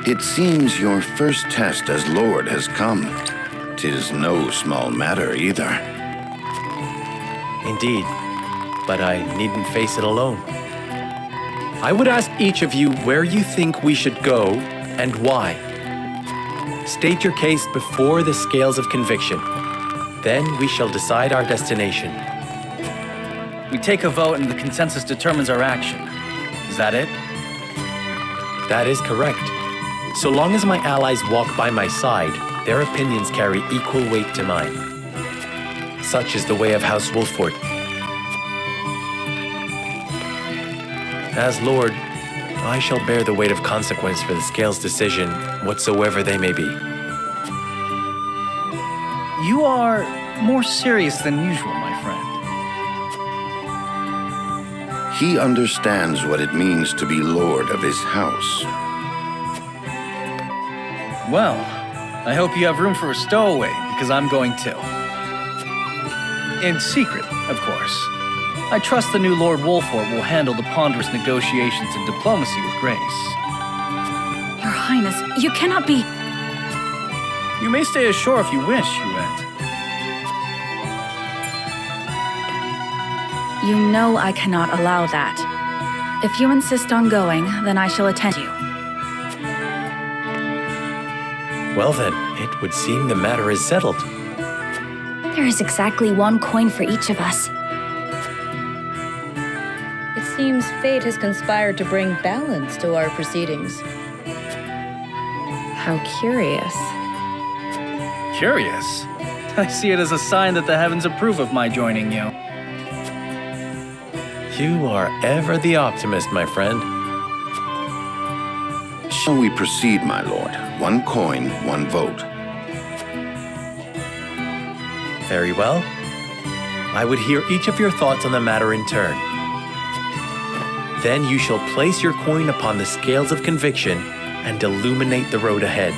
It seems your first test as Lord has come. 'Tis no small matter either. Indeed, but I needn't face it alone. I would ask each of you where you think we should go and why. State your case before the scales of conviction. Then we shall decide our destination. We take a vote and the consensus determines our action. Is that it? That is correct. So long as my allies walk by my side, their opinions carry equal weight to mine. Such is the way of House Wolffort. As Lord, I shall bear the weight of consequence for the Scales' decision, whatsoever they may be. You are more serious than usual, my friend. He understands what it means to be Lord of his house. Well, I hope you have room for a stowaway, because I'm going too. In secret, of course. I trust the new Lord Wolffort will handle the ponderous negotiations and diplomacy with grace. Your Highness, you cannot be... You may stay ashore if you wish, Hyzante. You know I cannot allow that. If you insist on going, then I shall attend you. Well then, it would seem the matter is settled. There is exactly one coin for each of us. It seems fate has conspired to bring balance to our proceedings. How curious. Curious? I see it as a sign that the heavens approve of my joining you. You are ever the optimist, my friend. Shall we proceed, my lord? One coin, one vote. Very well. I would hear each of your thoughts on the matter in turn. Then you shall place your coin upon the scales of conviction and illuminate the road ahead.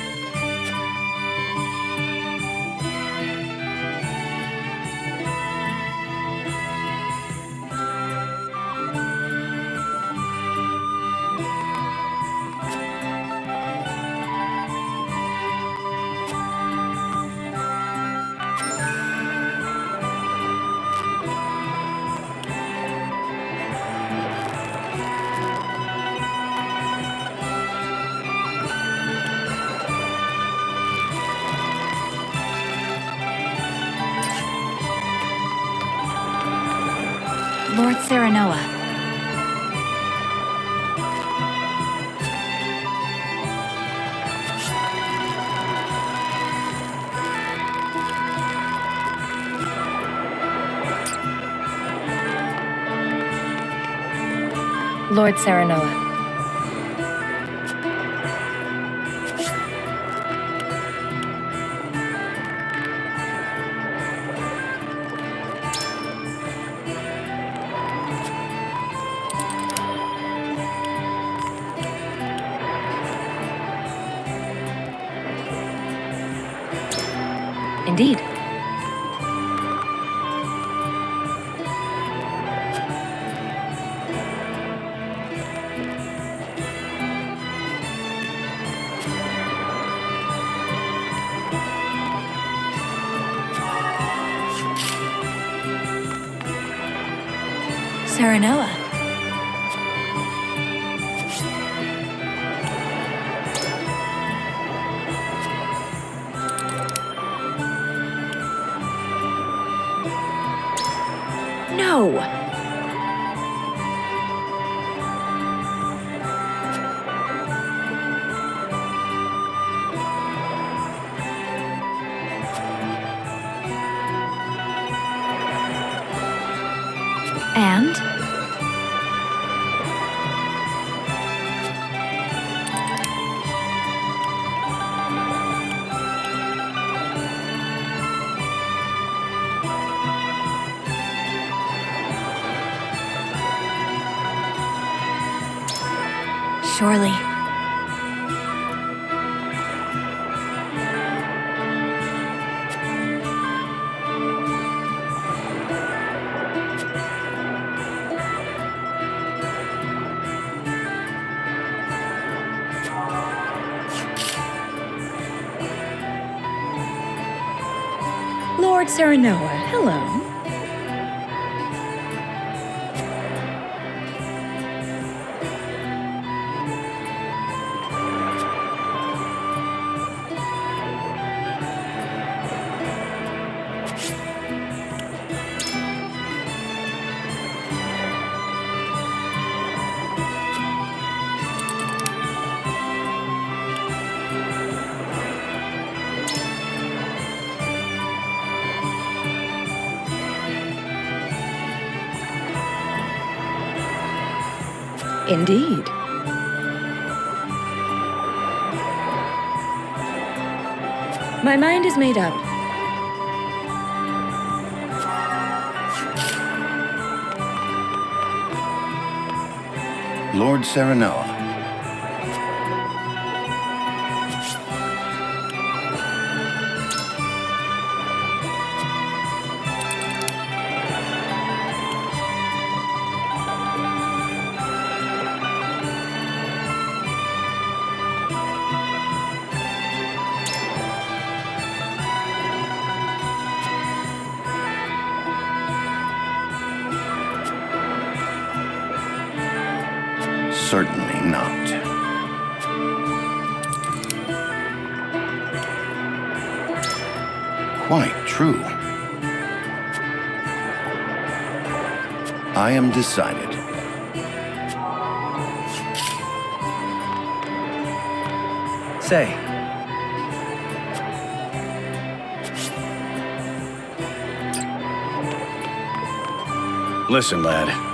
Lord Serenoa. Lord Serenoa. Indeed. Serenoa. No! And? Surely. Lord Serenoa, hello. Indeed. My mind is made up. Lord Serenoa. Certainly not. Quite true. I am decided. Say, Listen, lad.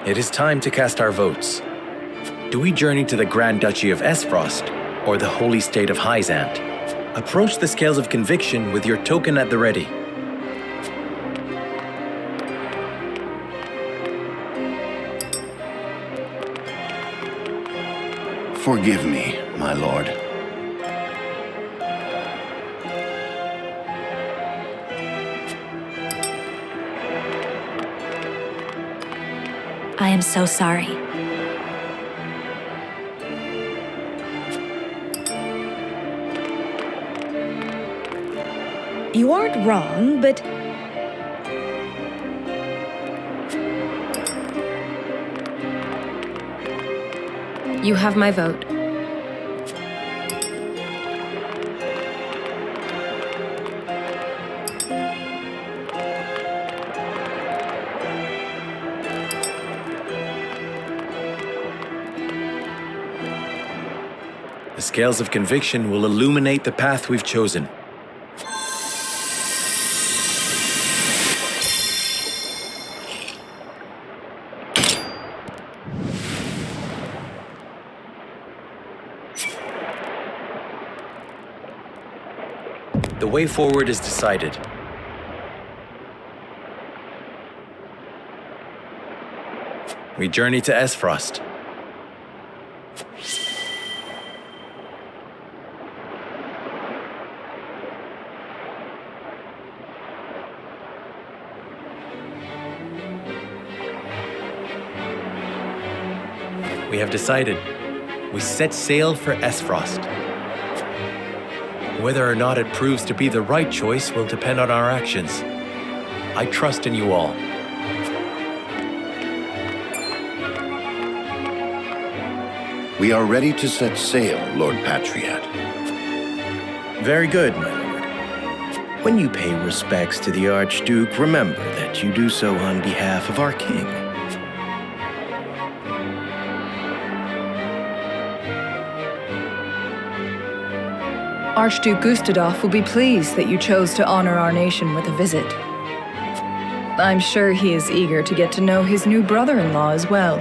It is time to cast our votes. Do we journey to the Grand Duchy of Aesfrost or the Holy State of Hyzante? Approach the scales of conviction with your token at the ready. Forgive me, my lord. I am so sorry. You aren't wrong, but You have my vote. The scales of conviction will illuminate the path we've chosen. The way forward is decided. We journey to Aesfrost. We have decided. We set sail for Aesfrost. Whether or not it proves to be the right choice will depend on our actions. I trust in you all. We are ready to set sail, Lord Patriot. Very good, my lord. When you pay respects to the Archduke, remember that you do so on behalf of our king. Archduke Gustadolf will be pleased that you chose to honor our nation with a visit. I'm sure he is eager to get to know his new brother-in-law as well.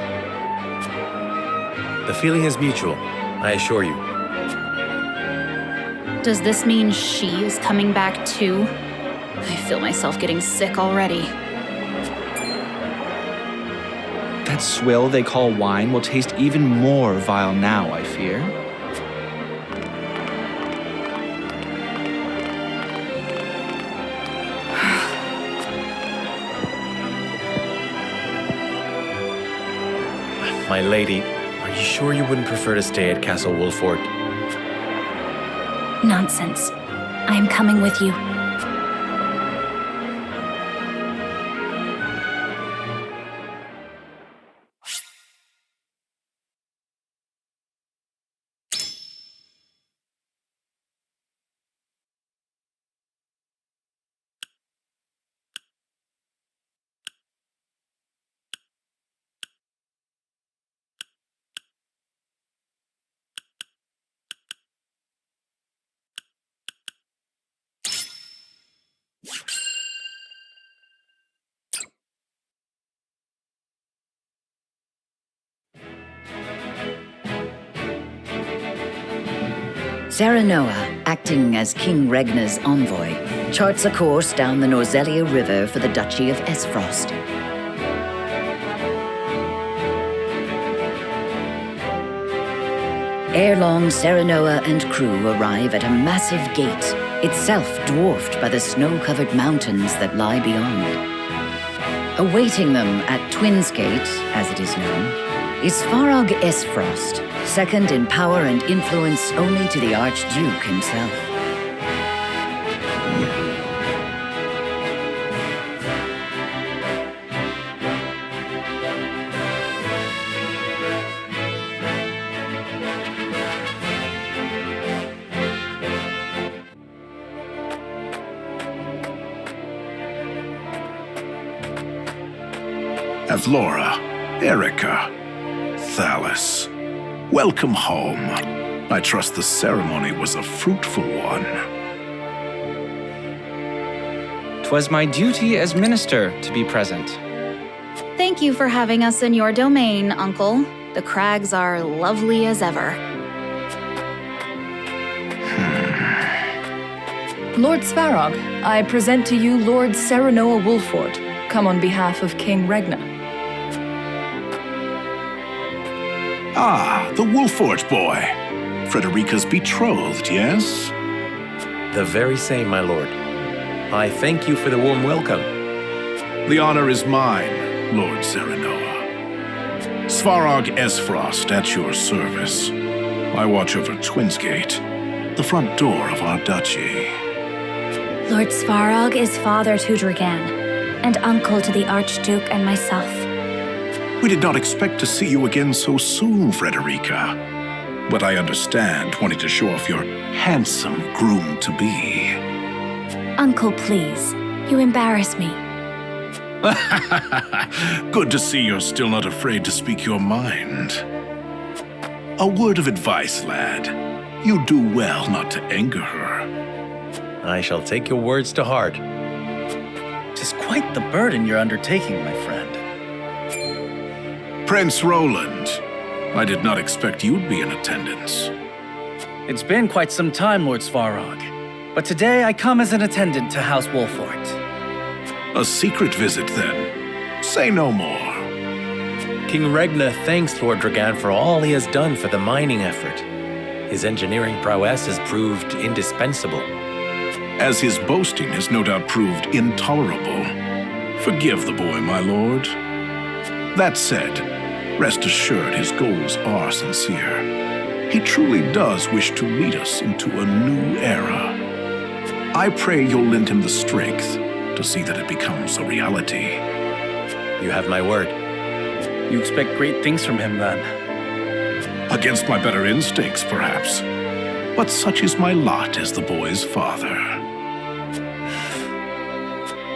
The feeling is mutual, I assure you. Does this mean she is coming back too? I feel myself getting sick already. That swill they call wine will taste even more vile now, I fear. My lady, are you sure you wouldn't prefer to stay at Castle Wolffort? Nonsense. I am coming with you. Serenoa, acting as King Regna's envoy, charts a course down the Norzelia River for the Duchy of Aesfrost. Ere long, Serenoa and crew arrive at a massive gate, itself dwarfed by the snow-covered mountains that lie beyond. Awaiting them at Twins Gate, as it is known, is Farog Aesfrost, second in power and influence only to the Archduke himself. Avlora, Erica, Thalis. Welcome home. I trust the ceremony was a fruitful one. 'Twas my duty as minister to be present. Thank you for having us in your domain, Uncle. The crags are lovely as ever. Lord Svarog, I present to you Lord Serenoa Wolffort, come on behalf of King Regna. Ah, the Wolffort boy. Frederica's betrothed, yes? The very same, my lord. I thank you for the warm welcome. The honor is mine, Lord Serenoa. Svarog Aesfrost at your service. I watch over Twins Gate, the front door of our duchy. Lord Svarog is father to Dragan, and uncle to the Archduke and myself. We did not expect to see you again so soon, Frederica. But I understand wanting to show off your handsome groom-to-be. Uncle, please. You embarrass me. Good to see you're still not afraid to speak your mind. A word of advice, lad. You do well not to anger her. I shall take your words to heart. Tis quite the burden you're undertaking, my friend. Prince Roland, I did not expect you'd be in attendance. It's been quite some time, Lord Svarog. But today I come as an attendant to House Wolffort. A secret visit, then. Say no more. King Regna thanks Lord Dragan for all he has done for the mining effort. His engineering prowess has proved indispensable. As his boasting has no doubt proved intolerable. Forgive the boy, my lord. That said, rest assured his goals are sincere. He truly does wish to lead us into a new era. I pray you'll lend him the strength to see that it becomes a reality. You have my word. You expect great things from him, then? Against my better instincts, perhaps. But such is my lot as the boy's father.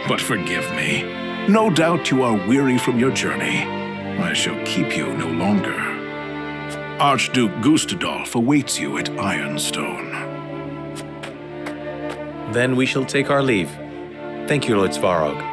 But forgive me. No doubt you are weary from your journey. I shall keep you no longer. Archduke Gustadolf awaits you at Ironstone. Then we shall take our leave. Thank you, Lord Svarog.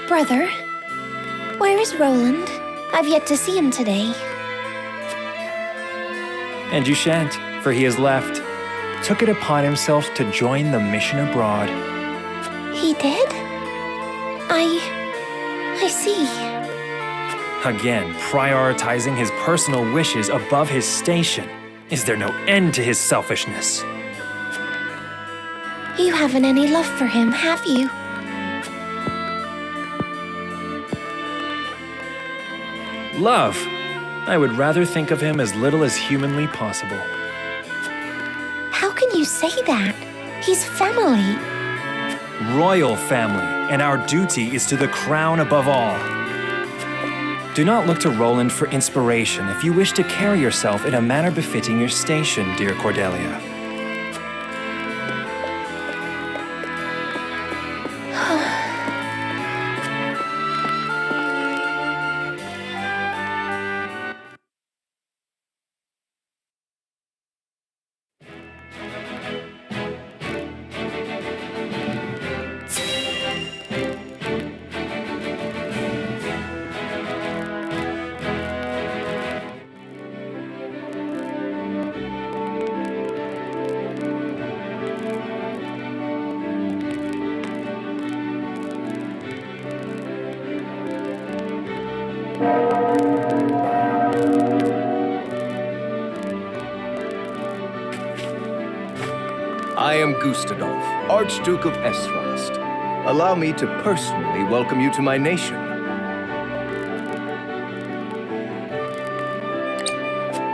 Brother, where is Roland? I've yet to see him today. And you shan't, for he has left. Took it upon himself to join the mission abroad. He did? I see. Again, prioritizing his personal wishes above his station. Is there no end to his selfishness? You haven't any love for him, have you? Love. I would rather think of him as little as humanly possible. How can you say that? He's family. Royal family, and our duty is to the crown above all. Do not look to Roland for inspiration if you wish to carry yourself in a manner befitting your station, dear Cordelia. I am Gustadolf, Archduke of Aesfrost. Allow me to personally welcome you to my nation.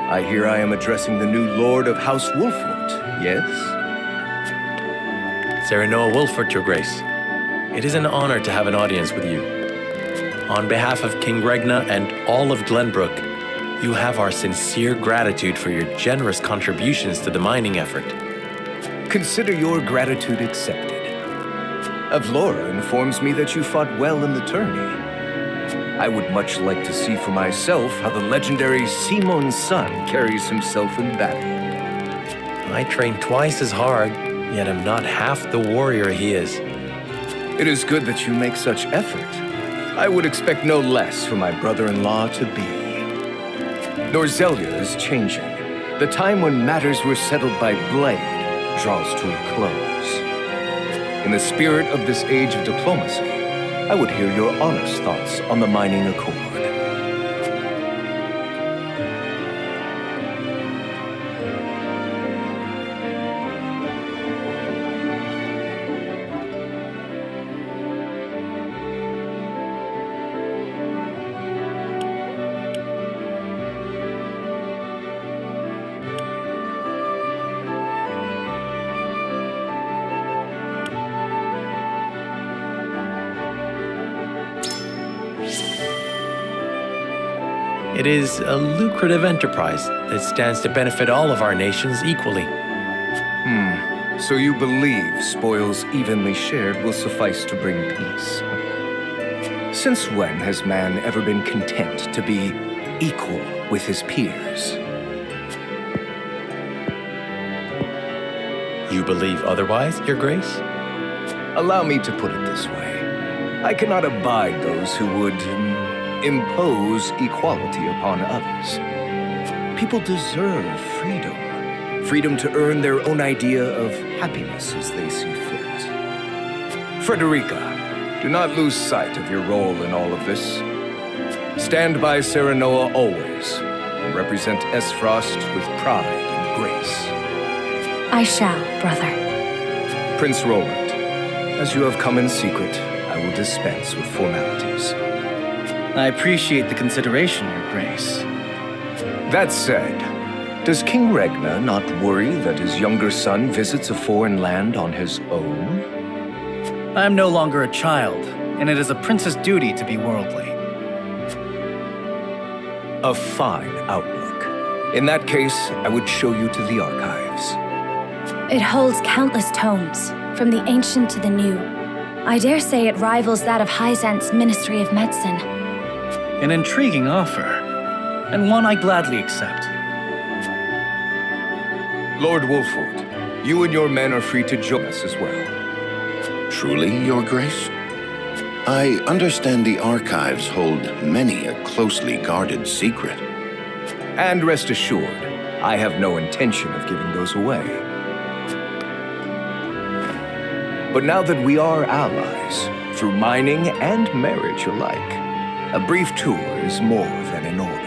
I hear I am addressing the new Lord of House Wolffort, yes? Serenoa Wolffort, Your Grace. It is an honor to have an audience with you. On behalf of King Regna and all of Glenbrook, you have our sincere gratitude for your generous contributions to the mining effort. Consider your gratitude accepted. Avlora informs me that you fought well in the tourney. I would much like to see for myself how the legendary Simon's son carries himself in battle. I train twice as hard, yet am not half the warrior he is. It is good that you make such effort. I would expect no less for my brother-in-law to be. Norzelia is changing. The time when matters were settled by blade draws to a close. In the spirit of this age of diplomacy, I would hear your honest thoughts on the mining accord. It is a lucrative enterprise that stands to benefit all of our nations equally. So you believe spoils evenly shared will suffice to bring peace? Since when has man ever been content to be equal with his peers? You believe otherwise, Your Grace? Allow me to put it this way. I cannot abide those who would impose equality upon others. People deserve freedom. Freedom to earn their own idea of happiness as they see fit. Frederica, do not lose sight of your role in all of this. Stand by Serenoa always, and represent Aesfrost with pride and grace. I shall, brother. Prince Roland, as you have come in secret, I will dispense with formalities. I appreciate the consideration, Your Grace. That said, does King Regna not worry that his younger son visits a foreign land on his own? I am no longer a child, and it is a prince's duty to be worldly. A fine outlook. In that case, I would show you to the archives. It holds countless tomes, from the ancient to the new. I dare say it rivals that of Hyzante's Ministry of Medicine. An intriguing offer, and one I gladly accept. Lord Wolffort, you and your men are free to join us as well. Truly, Your Grace? I understand the archives hold many a closely guarded secret. And rest assured, I have no intention of giving those away. But now that we are allies, through mining and marriage alike, a brief tour is more than in order.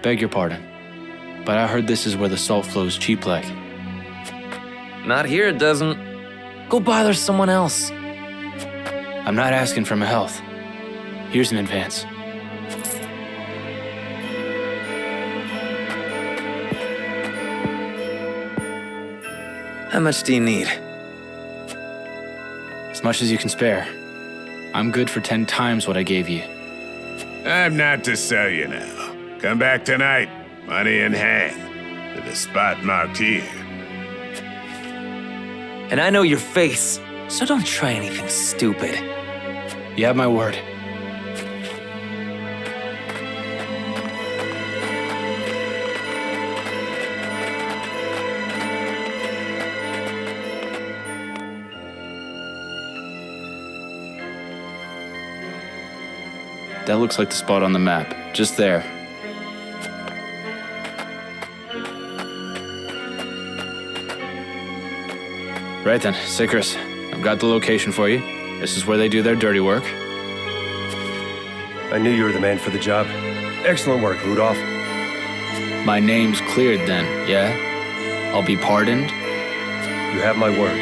Beg your pardon, but I heard this is where the salt flows cheap like. Not here, it doesn't. Go bother someone else. I'm not asking for my health. Here's an advance. How much do you need? As much as you can spare. I'm good for 10 times what I gave you. I'm not to sell you now. Come back tonight, money in hand, to the spot marked here. And I know your face, so don't try anything stupid. You have my word. That looks like the spot on the map, just there. Right then, Sicris, I've got the location for you. This is where they do their dirty work. I knew you were the man for the job. Excellent work, Rudolph. My name's cleared then, yeah? I'll be pardoned? You have my word.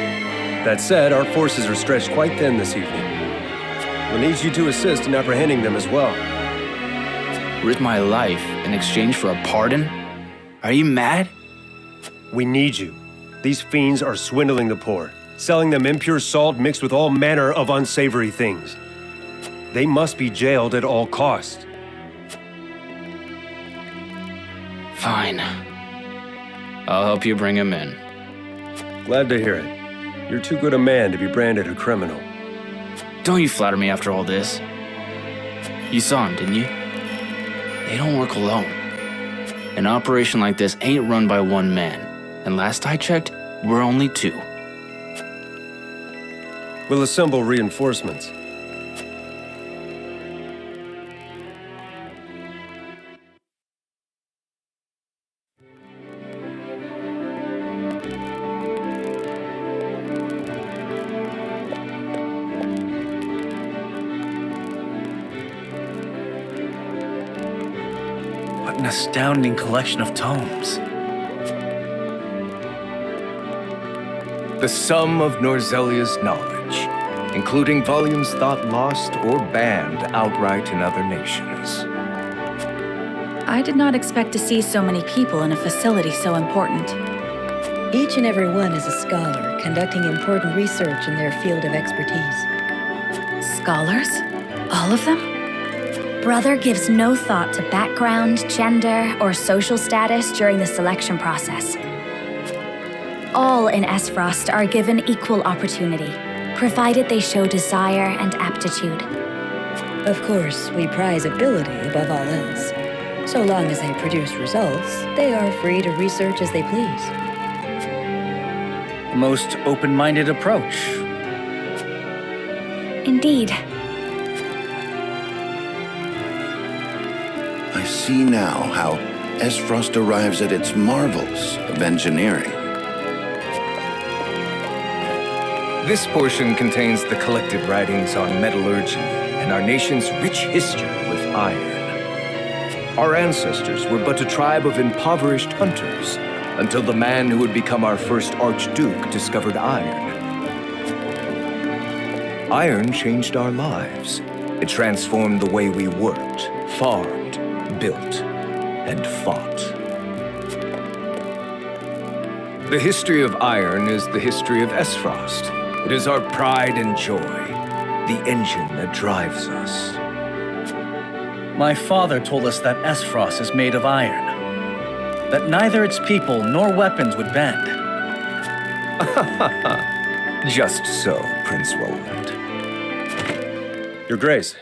That said, our forces are stretched quite thin this evening. We'll need you to assist in apprehending them as well. Risk my life in exchange for a pardon? Are you mad? We need you. These fiends are swindling the poor, selling them impure salt mixed with all manner of unsavory things. They must be jailed at all costs. Fine. I'll help you bring him in. Glad to hear it. You're too good a man to be branded a criminal. Don't you flatter me after all this. You saw him, didn't you? They don't work alone. An operation like this ain't run by one man. And last I checked, we're only 2. We'll assemble reinforcements. What an astounding collection of tomes. The sum of Norzelia's knowledge. including volumes thought lost or banned outright in other nations. I did not expect to see so many people in a facility so important. Each and every one is a scholar, conducting important research in their field of expertise. Scholars? All of them? Brother gives no thought to background, gender, or social status during the selection process. All in Aesfrost are given equal opportunity, provided they show desire and aptitude. Of course, we prize ability above all else. So long as they produce results, they are free to research as they please. Most open-minded approach. Indeed. I see now how Aesfrost arrives at its marvels of engineering. This portion contains the collected writings on metallurgy and our nation's rich history with iron. Our ancestors were but a tribe of impoverished hunters until the man who would become our first Archduke discovered iron. Iron changed our lives. It transformed the way we worked, farmed, built, and fought. The history of iron is the history of Aesfrost. It is our pride and joy, the engine that drives us. My father told us that Aesfrost is made of iron, that neither its people nor weapons would bend. Just so, Prince Roland. Your Grace.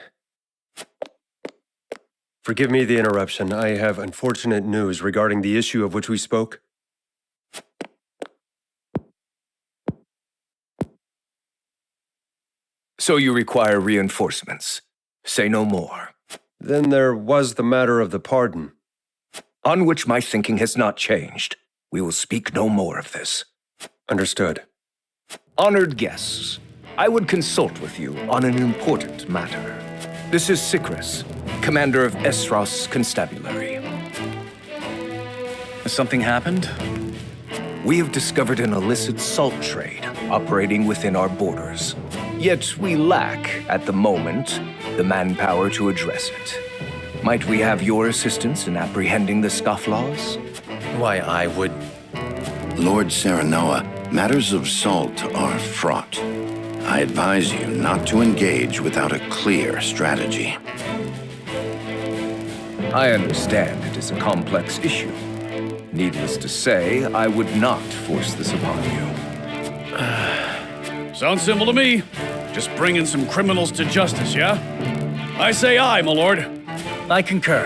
Forgive me the interruption. I have unfortunate news regarding the issue of which we spoke. So you require reinforcements. Say no more. Then there was the matter of the pardon. On which my thinking has not changed. We will speak no more of this. Understood. Honored guests, I would consult with you on an important matter. This is Sicris, commander of Aesfrost's constabulary. Has something happened? We have discovered an illicit salt trade operating within our borders. Yet we lack, at the moment, the manpower to address it. Might we have your assistance in apprehending the scofflaws? Why, I would... Lord Serenoa, matters of salt are fraught. I advise you not to engage without a clear strategy. I understand it is a complex issue. Needless to say, I would not force this upon you. Sounds simple to me. Just bringing some criminals to justice, yeah? I say aye, my lord. I concur.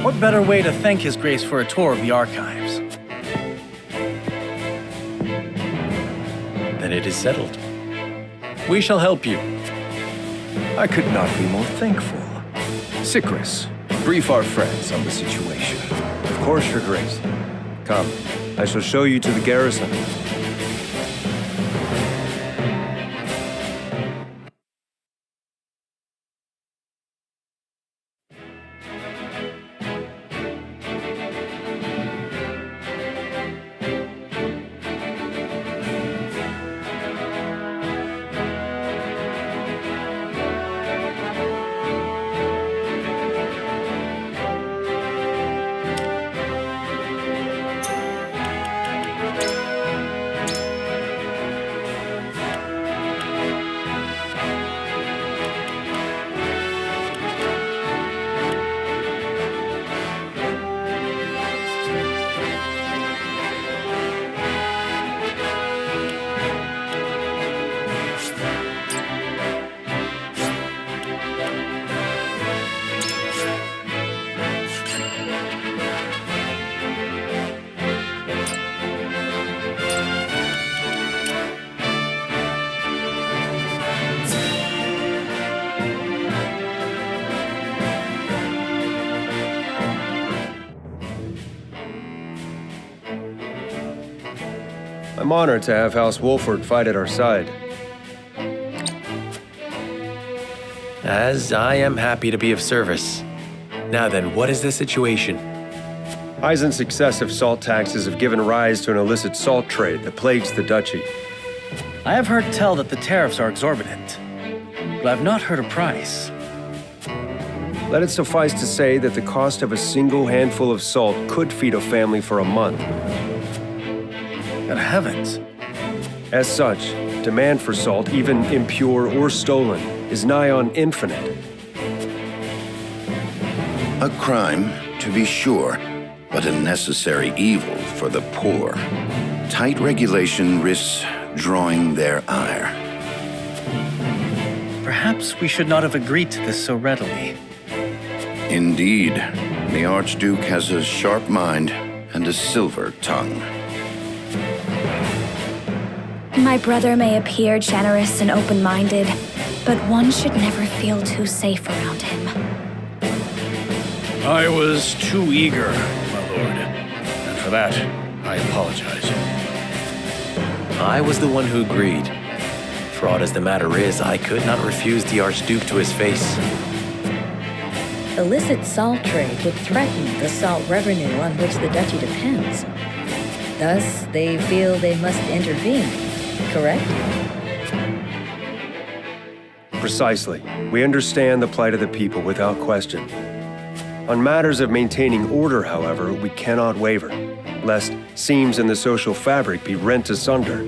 What better way to thank His Grace for a tour of the archives? Then it is settled. We shall help you. I could not be more thankful. Sicris, brief our friends on the situation. Of course, Your Grace. Come, I shall show you to the garrison. I'm honored to have House Wolffort fight at our side. As I am happy to be of service. Now then, what is the situation? Hyzante's excessive salt taxes have given rise to an illicit salt trade that plagues the duchy. I have heard tell that the tariffs are exorbitant, but I've not heard a price. Let it suffice to say that the cost of a single handful of salt could feed a family for a month. Good heavens. As such, demand for salt, even impure or stolen, is nigh on infinite. A crime, to be sure, but a necessary evil for the poor. Tight regulation risks drawing their ire. Perhaps we should not have agreed to this so readily. Indeed, the Archduke has a sharp mind and a silver tongue. My brother may appear generous and open-minded, but one should never feel too safe around him. I was too eager, my lord. And for that, I apologize. I was the one who agreed. Fraught as the matter is, I could not refuse the Archduke to his face. Illicit salt trade would threaten the salt revenue on which the duchy depends. Thus, they feel they must intervene, correct? Precisely. We understand the plight of the people without question. On matters of maintaining order, however, we cannot waver, lest seams in the social fabric be rent asunder.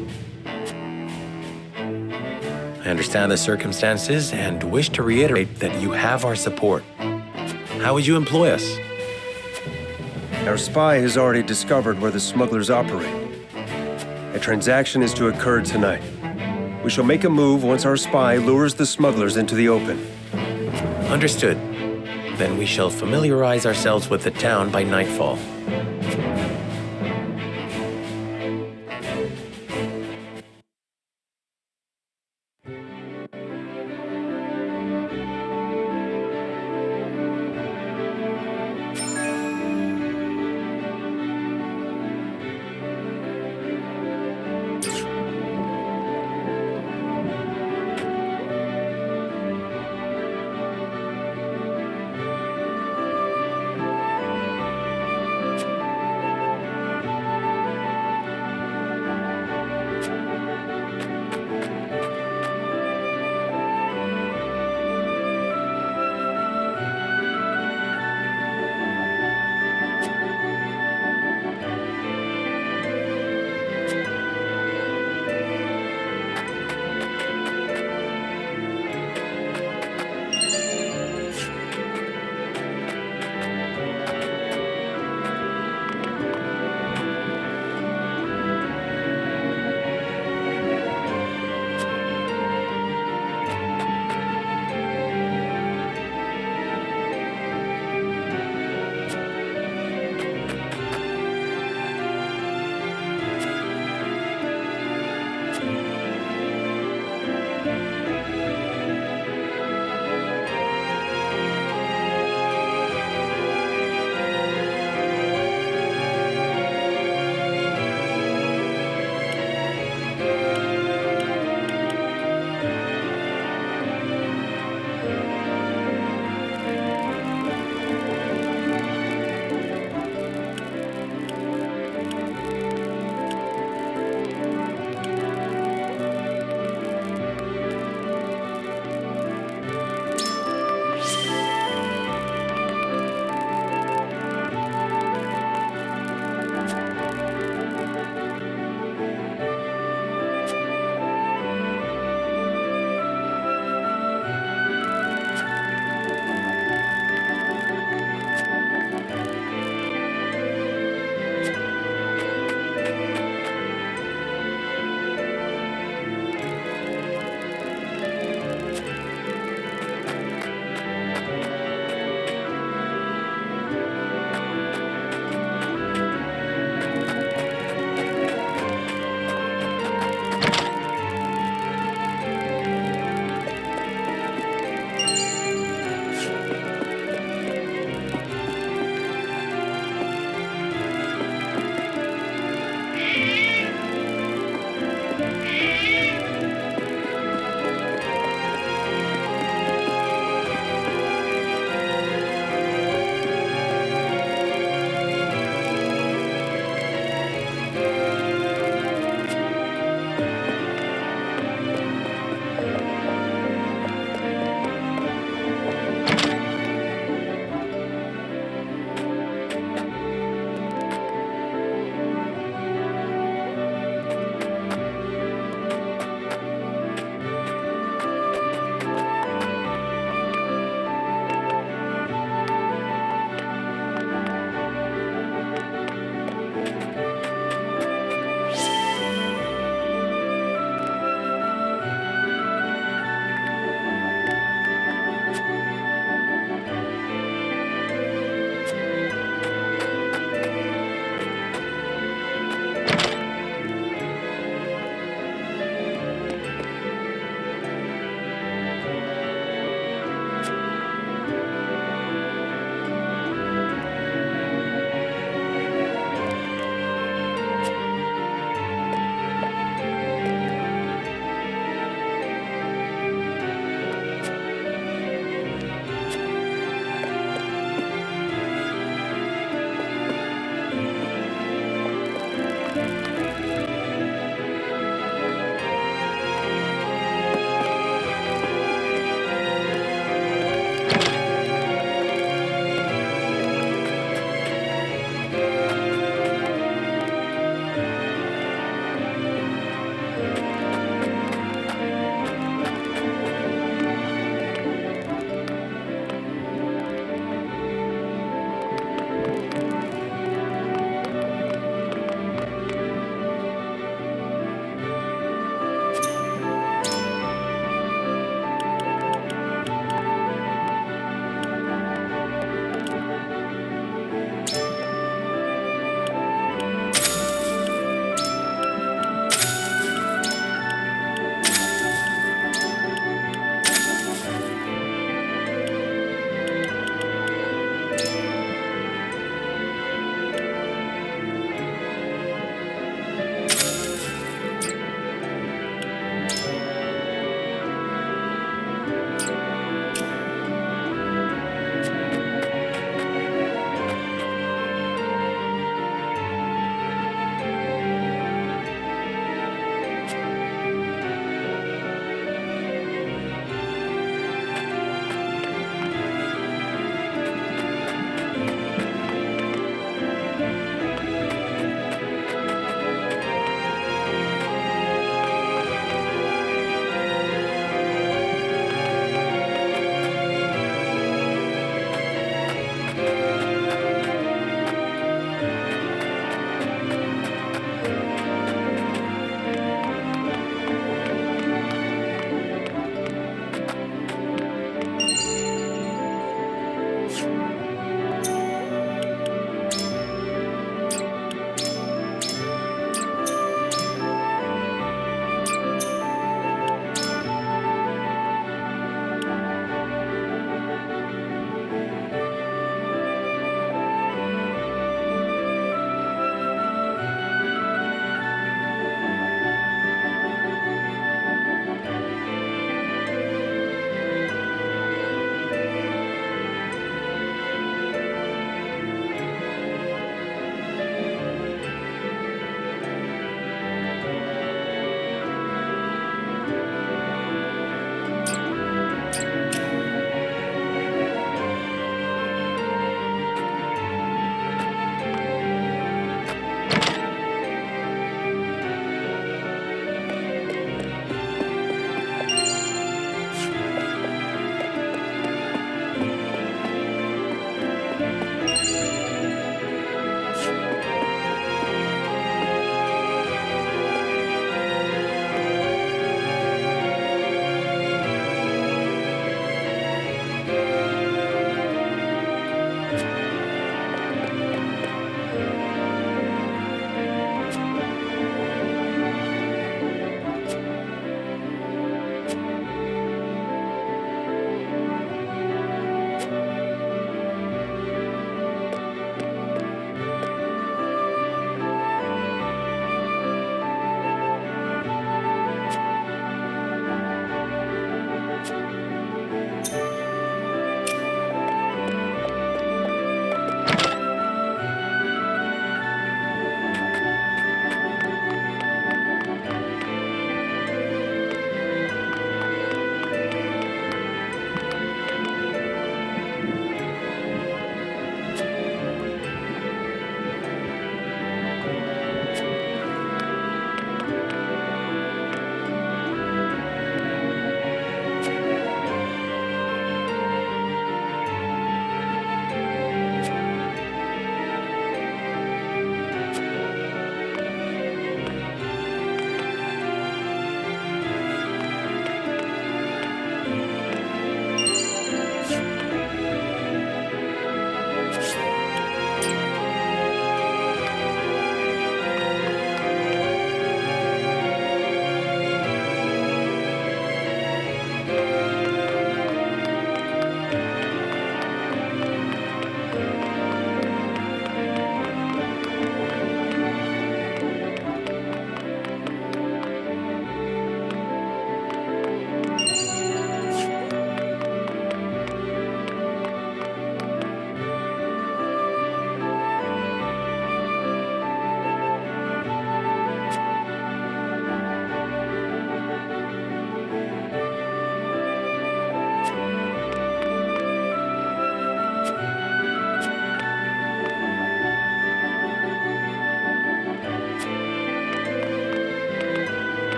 I understand the circumstances and wish to reiterate that you have our support. How would you employ us? Our spy has already discovered where the smugglers operate. A transaction is to occur tonight. We shall make a move once our spy lures the smugglers into the open. Understood. Then we shall familiarize ourselves with the town by nightfall.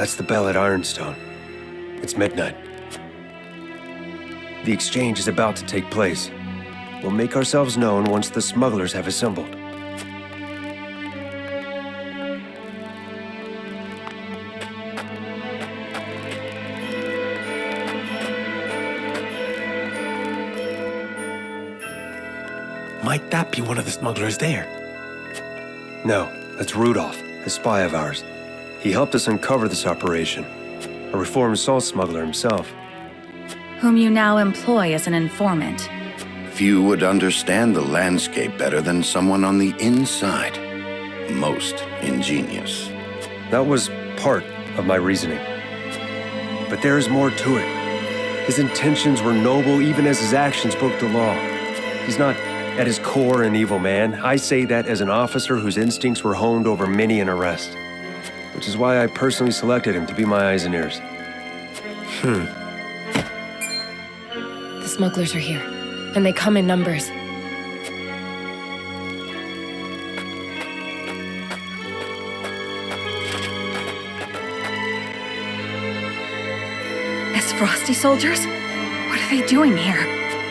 That's the bell at Ironstone. It's midnight. The exchange is about to take place. We'll make ourselves known once the smugglers have assembled. Might that be one of the smugglers there? No, that's Rudolph, a spy of ours. He helped us uncover this operation. A reformed salt smuggler himself. Whom you now employ as an informant. Few would understand the landscape better than someone on the inside. Most ingenious. That was part of my reasoning. But there is more to it. His intentions were noble even as his actions broke the law. He's not at his core an evil man. I say that as an officer whose instincts were honed over many an arrest. Which is why I personally selected him to be my eyes and ears. The smugglers are here, and they come in numbers. Aesfrosti soldiers? What are they doing here?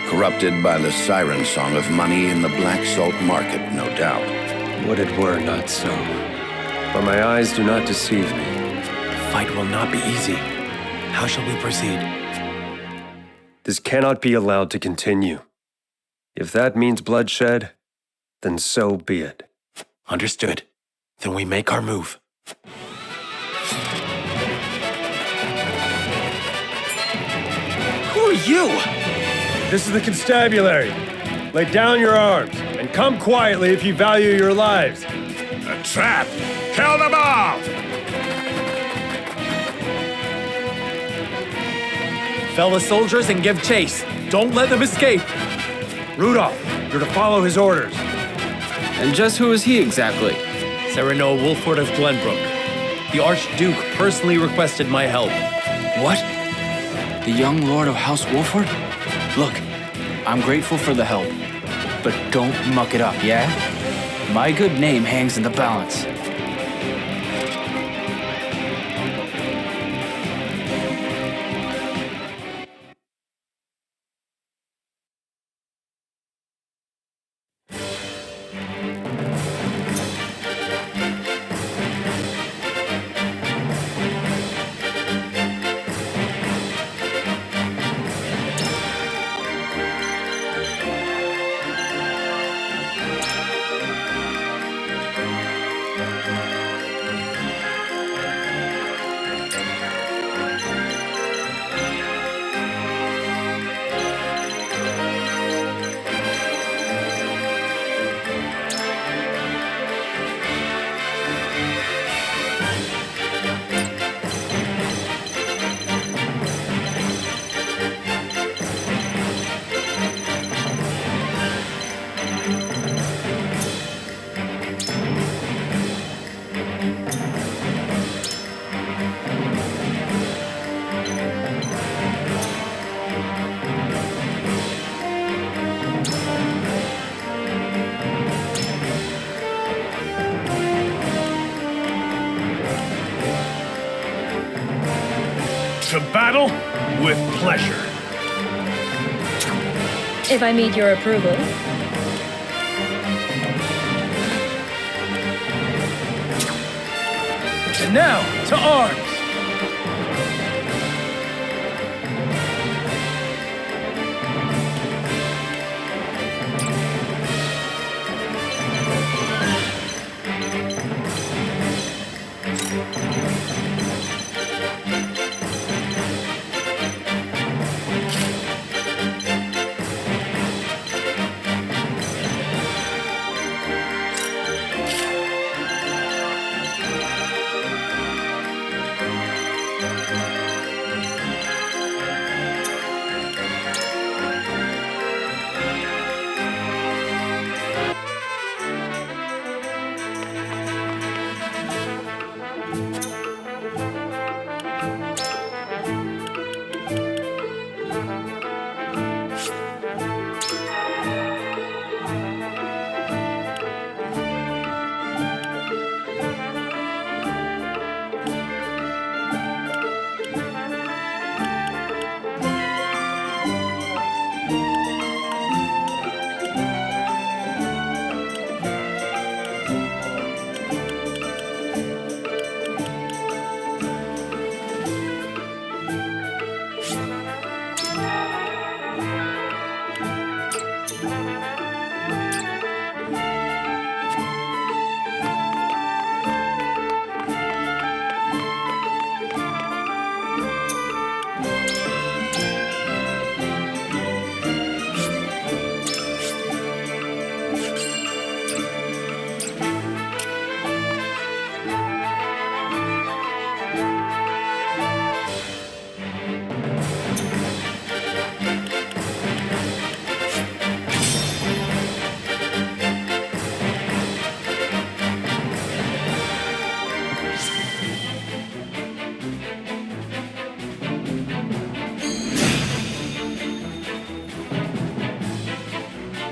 Corrupted by the siren song of money in the black salt market, no doubt. Would it were not so. For my eyes do not deceive me. The fight will not be easy. How shall we proceed? This cannot be allowed to continue. If that means bloodshed, then so be it. Understood. Then we make our move. Who are you? This is the constabulary. Lay down your arms, and come quietly if you value your lives. A trap! Kill them all! Fellow soldiers and give chase. Don't let them escape. Rudolph, you're to follow his orders. And just who is he exactly? Serenoa Wolffort of Glenbrook. The Archduke personally requested my help. What? The young lord of House Wolffort? Look, I'm grateful for the help, but don't muck it up, yeah? My good name hangs in the balance. To battle with pleasure. If I meet your approval. And now, to arms!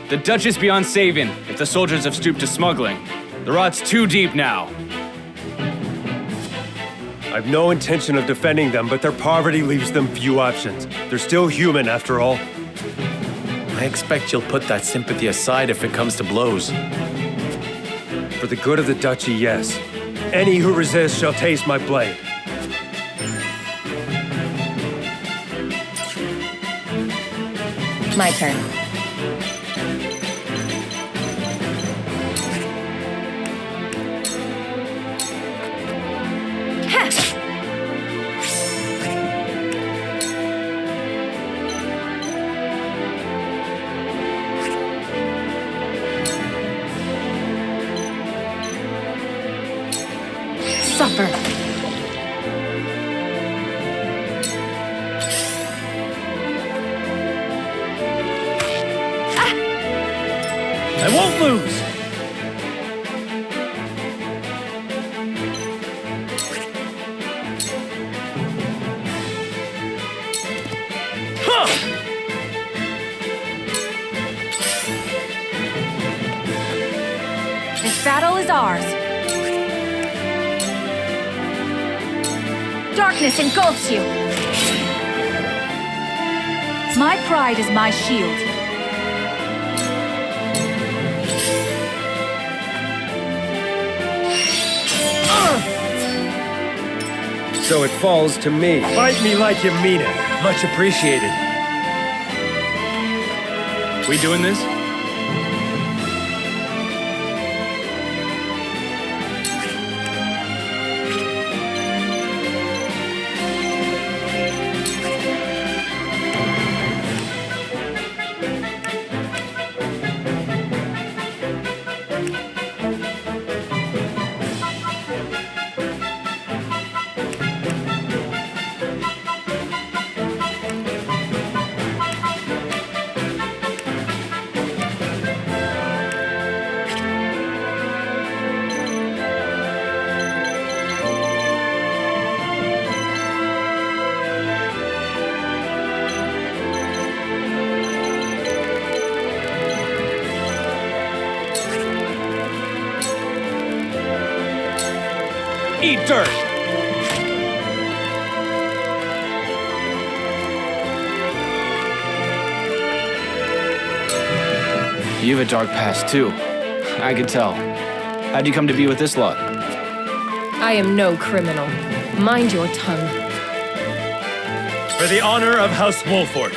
The Dutch is beyond saving if the soldiers have stooped to smuggling. The rot's too deep now. I've no intention of defending them, but their poverty leaves them few options. They're still human, after all. I expect you'll put that sympathy aside if it comes to blows. For the good of the duchy, yes. Any who resist shall taste my blade. My turn. Suffer. I won't lose! This battle is ours. Darkness engulfs you. My pride is my shield. So it falls to me. Fight me like you mean it. Much appreciated. We doing this? Eat dirt! You have a dark past, too. I can tell. How'd you come to be with this lot? I am no criminal. Mind your tongue. For the honor of House Wolffort.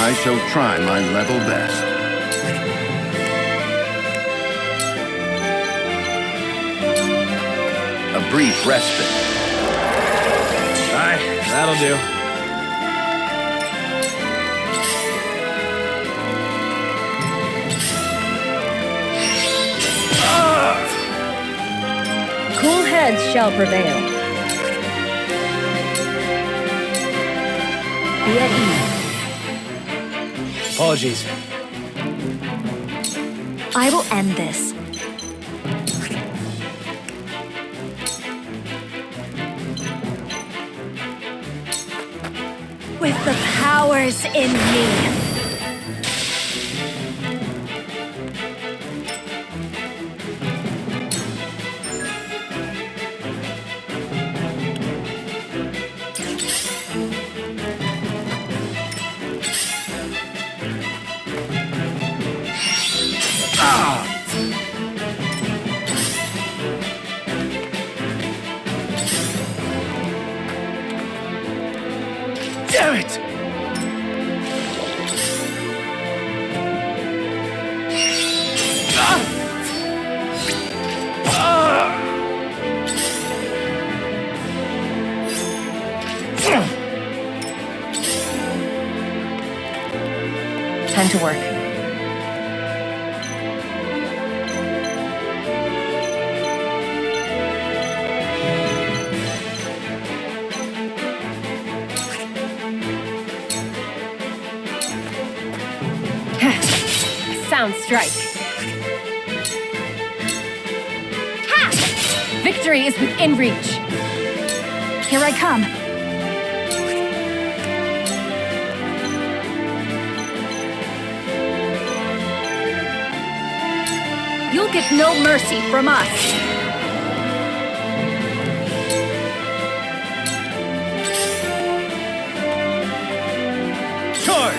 I shall try my level best. A brief respite. Aye, that'll do. Cool heads shall prevail. Be at ease. Apologies. I will end this. With the powers in me. Damn it! Time to work. Sound strike. Victory is within reach. Here I come. You'll get no mercy from us. Charge!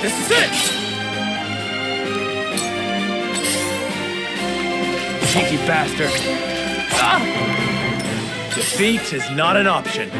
This is it! Cheeky bastard. Defeat is not an option.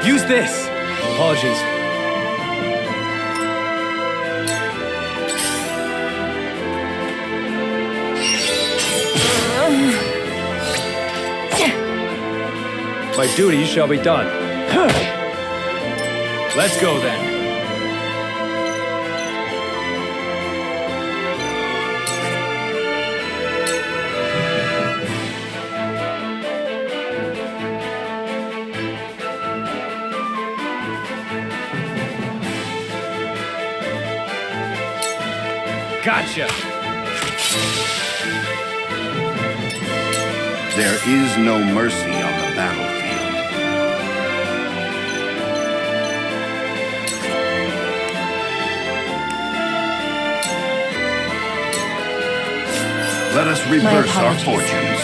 Use this. Apologies. My duty shall be done. Let's go then. Gotcha! There is no mercy on the battlefield. Let us reverse our fortunes.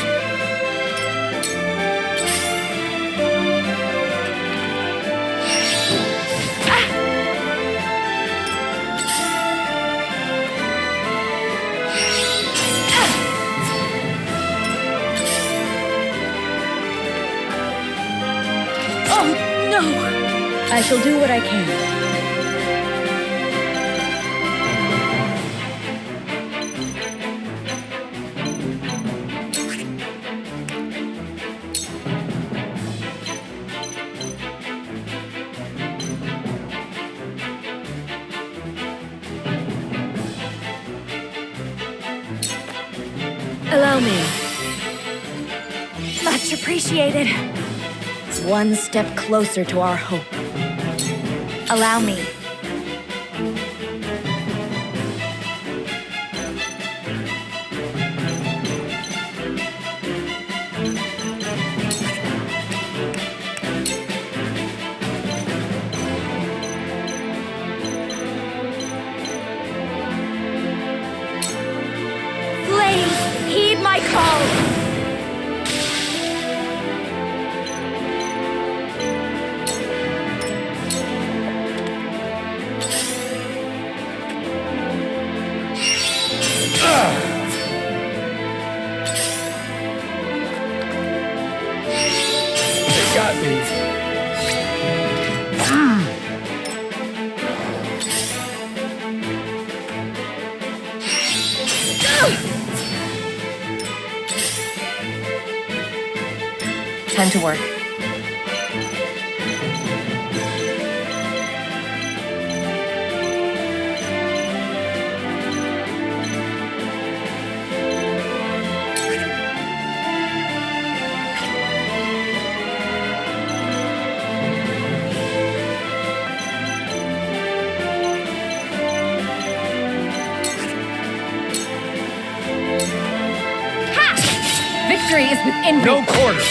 I shall do what I can. Allow me. Much appreciated. One step closer to our hope. Allow me. Flames, heed my call! Got me. Time to work. Victory is within reach. No quarter.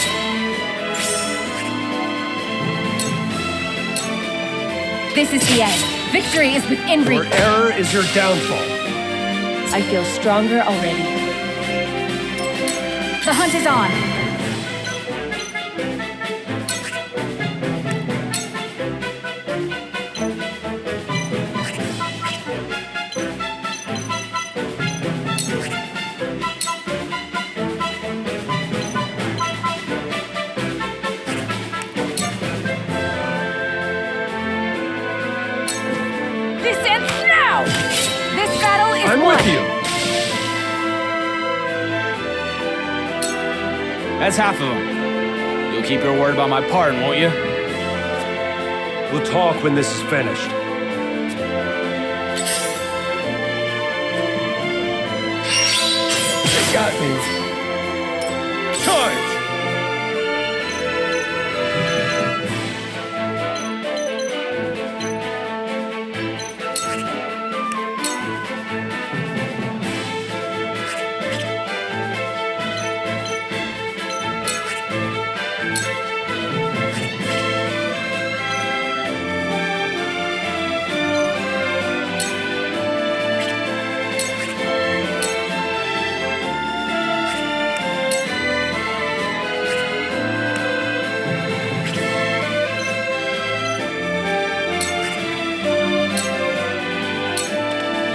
This is the end. Victory is within reach. Your error is your downfall. I feel stronger already. The hunt is on. This ends now! This battle is I'm won! with you. That's half of them. You'll keep your word about my pardon, won't you? We'll talk when this is finished. They got me. Charge!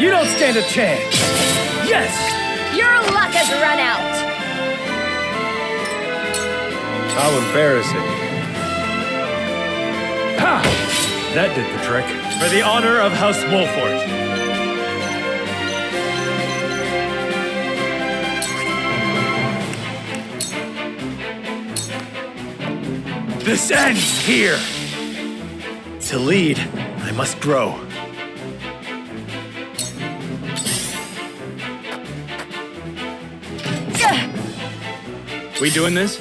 You don't stand a chance! Yes! Your luck has run out! How embarrassing. Ha! That did the trick. For the honor of House Wolffort. This ends here! To lead, I must grow. We doing this?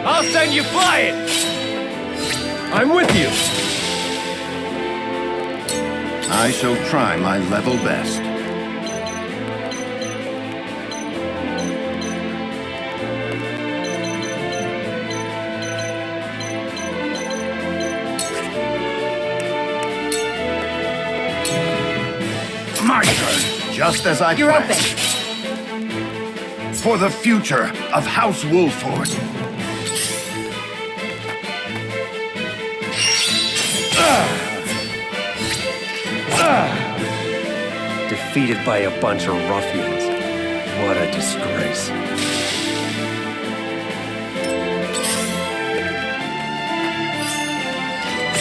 I'll send you flying! I'm with you! I shall try my level best. My turn, just as I You're planned. open. For the future of House Wolffort. Defeated by a bunch of ruffians. What a disgrace.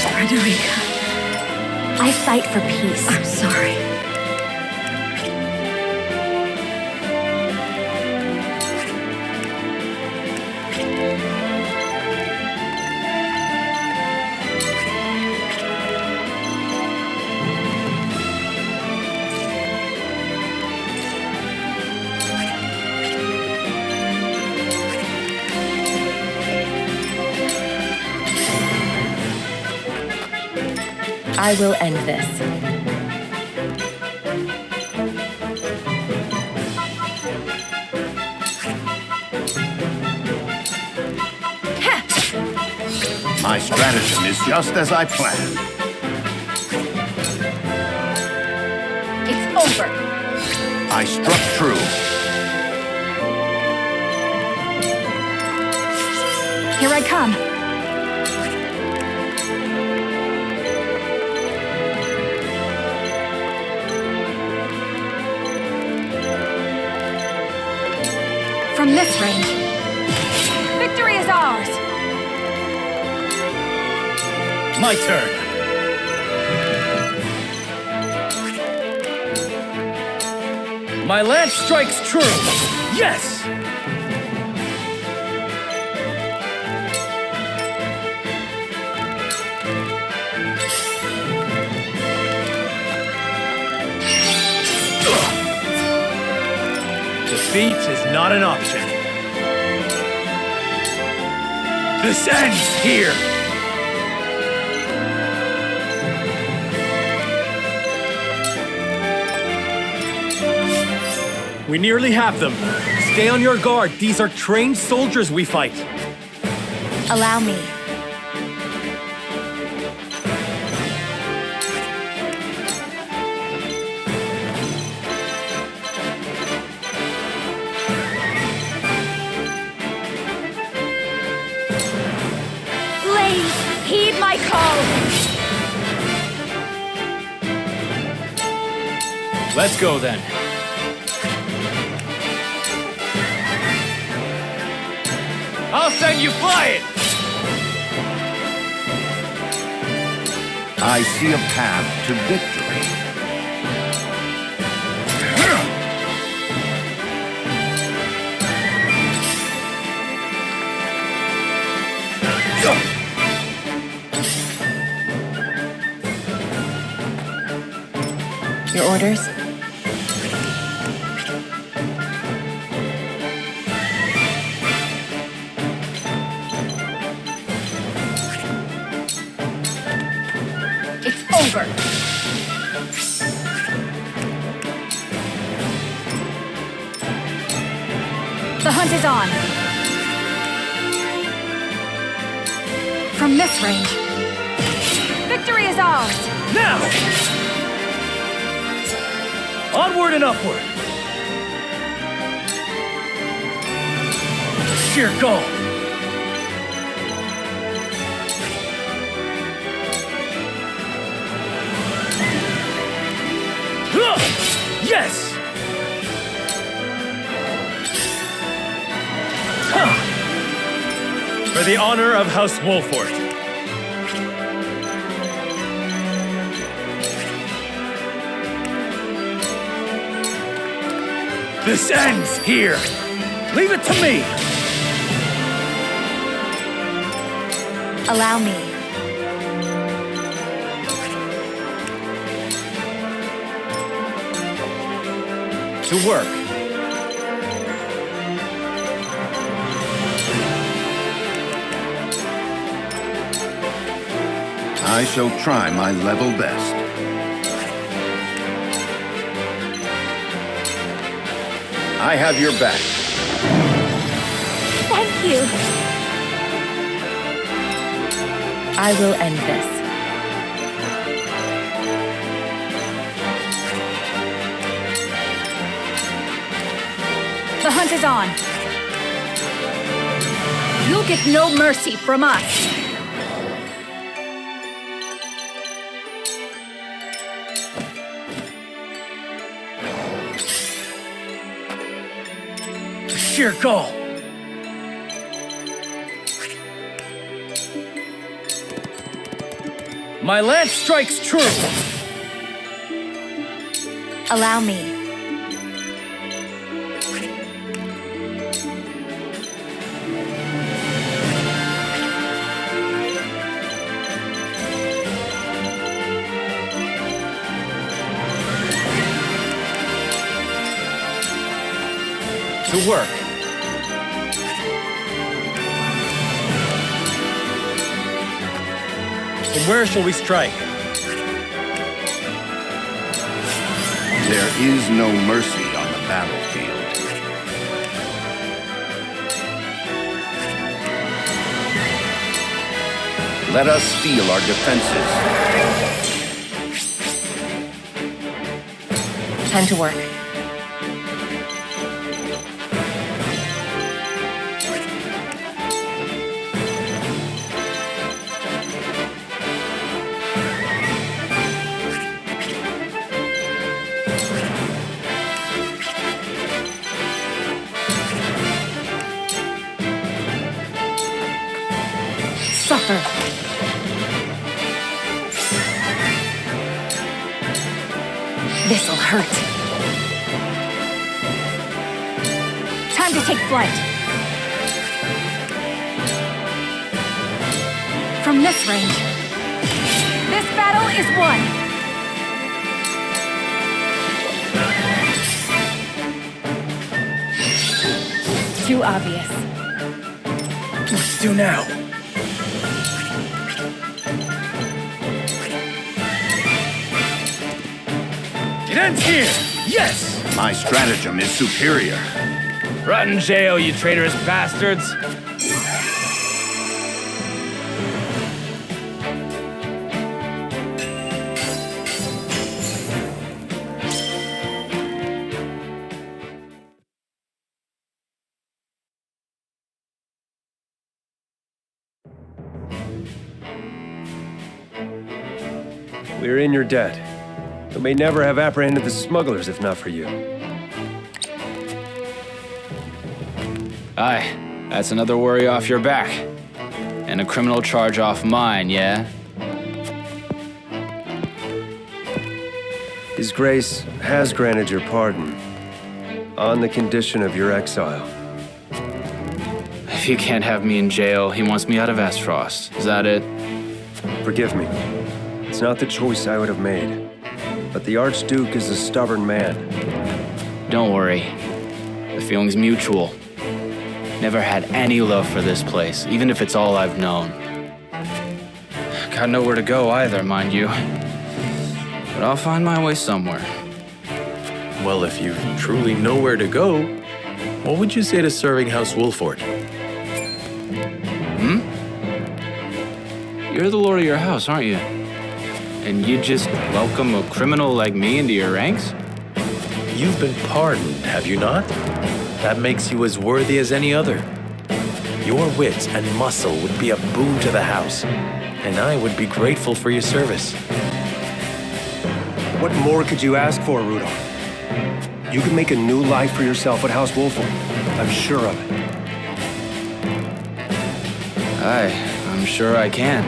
Frederica. I fight for peace. I'm sorry. I will end this. My stratagem is just as I planned. It's over. I struck true. Here I come. From this range. Victory is ours! My turn. My lance strikes true. Yes! Defeat is not an option. This ends here! We nearly have them. Stay on your guard. These are trained soldiers we fight. Allow me. my call! Let's go then. I'll send you flying! I see a path to victory. Your orders? It's over! The hunt is on! From this range, victory is ours! Now! Onward and upward! Sheer goal! Yes! For the honor of House Wolffort. This ends here! Leave it to me! Allow me. To work. I shall try my level best. I have your back. Thank you. I will end this. The hunt is on. You'll get no mercy from us. Sheer goal! My lance strikes true! Allow me. To work. And where shall we strike? There is no mercy on the battlefield. Let us steel our defenses. Time to work. Suffer. This'll hurt. Time to take flight. From this range, this battle is won. Too obvious. What to do now? It ends here! Yes! My stratagem is superior. Rot in jail, you traitorous bastards! We're in your debt. We may never have apprehended the smugglers if not for you. Aye, that's another worry off your back. And a criminal charge off mine, yeah? His Grace has granted your pardon, on the condition of your exile. If he can't have me in jail, he wants me out of Aesfrost. Is that it? Forgive me. It's not the choice I would have made. But the Archduke is a stubborn man. Don't worry. The feeling's mutual. Never had any love for this place, even if it's all I've known. Got nowhere to go either, mind you. But I'll find my way somewhere. Well, if you truly know where to go, what would you say to serving House Wolffort? You're the lord of your house, aren't you? And you just welcome a criminal like me into your ranks? You've been pardoned, have you not? That makes you as worthy as any other. Your wits and muscle would be a boon to the house, and I would be grateful for your service. What more could you ask for, Rudolph? You can make a new life for yourself at House Wolffort. I'm sure of it. Aye, I'm sure I can.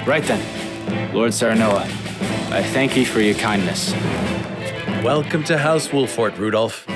Right then, Lord Serenoa, I thank ye for your kindness. Welcome to House Wolffort, Rudolph.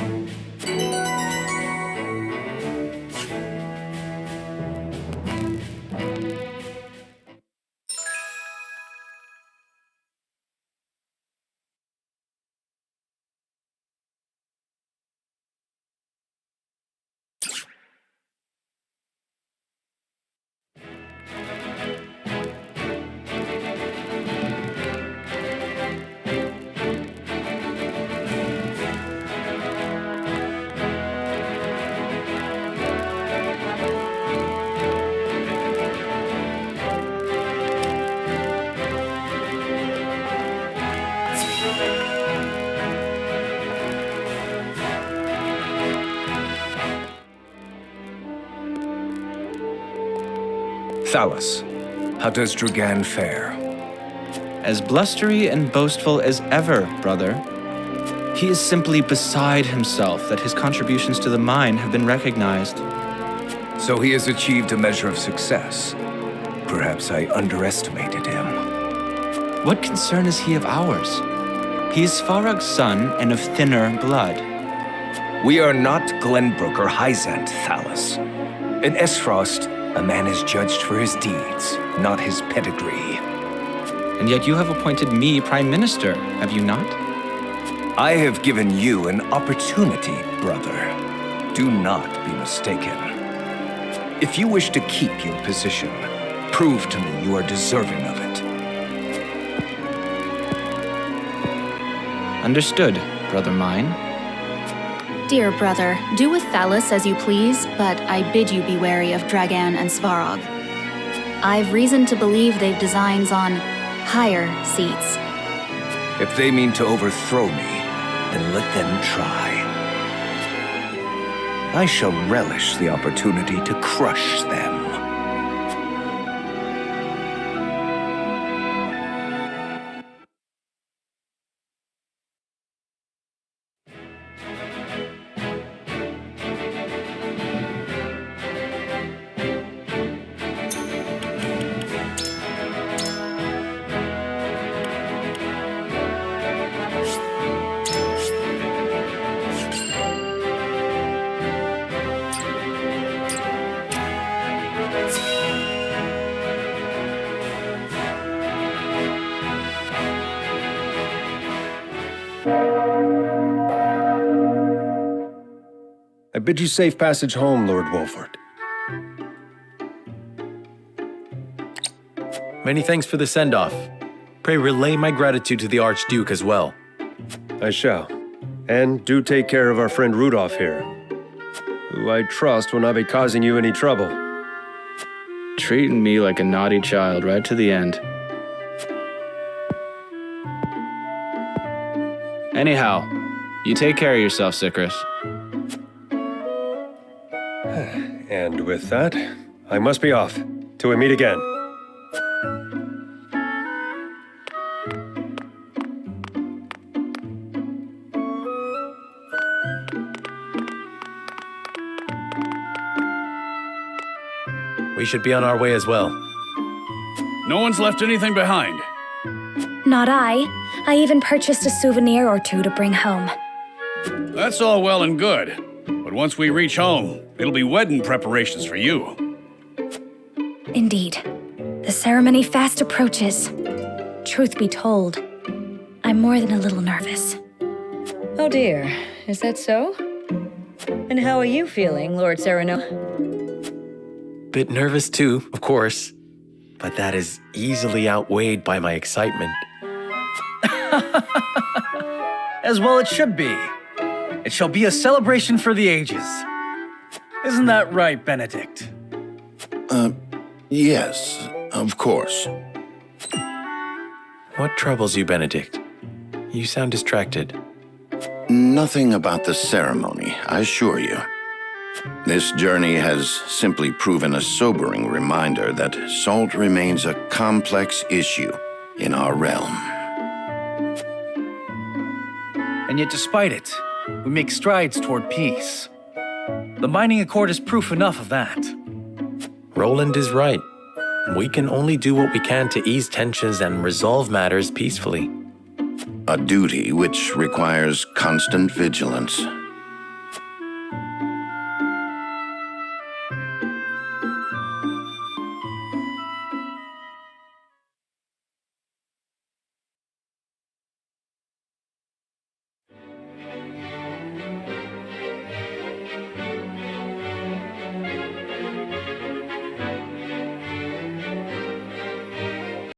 Thalus, how does Dragan fare? As blustery and boastful as ever, brother. He is simply beside himself that his contributions to the mine have been recognized. So he has achieved a measure of success. Perhaps I underestimated him. What concern is he of ours? He is Svarog's son and of thinner blood. We are not Glenbrook or Hyzante, Thalus. In Aesfrost, a man is judged for his deeds, not his pedigree. And yet you have appointed me Prime Minister, have you not? I have given you an opportunity, brother. Do not be mistaken. If you wish to keep your position, prove to me you are deserving of it. Understood, brother mine. Dear brother, do with Thalus as you please, but I bid you be wary of Dragan and Svarog. I've reason to believe they've designs on higher seats. If they mean to overthrow me, then let them try. I shall relish the opportunity to crush them. I bid you safe passage home, Lord Wolffort. Many thanks for the send-off. Pray relay my gratitude to the Archduke as well. I shall. And do take care of our friend Rudolph here, who I trust will not be causing you any trouble. Treating me like a naughty child right to the end. Anyhow, you take care of yourself, Sicrus. And with that, I must be off, till we meet again. We should be on our way as well. No one's left anything behind. Not I. I even purchased a souvenir or two to bring home. That's all well and good. But once we reach home, it'll be wedding preparations for you. Indeed. The ceremony fast approaches. Truth be told, I'm more than a little nervous. Oh dear, is that so? And how are you feeling, Lord Serenoa? Bit nervous too, of course. But that is easily outweighed by my excitement. As well it should be. It shall be a celebration for the ages. Isn't that right, Benedict? Yes, of course. What troubles you, Benedict? You sound distracted. Nothing about the ceremony, I assure you. This journey has simply proven a sobering reminder that salt remains a complex issue in our realm. And yet despite it, we make strides toward peace. The mining accord is proof enough of that. Roland is right. We can only do what we can to ease tensions and resolve matters peacefully. A duty which requires constant vigilance.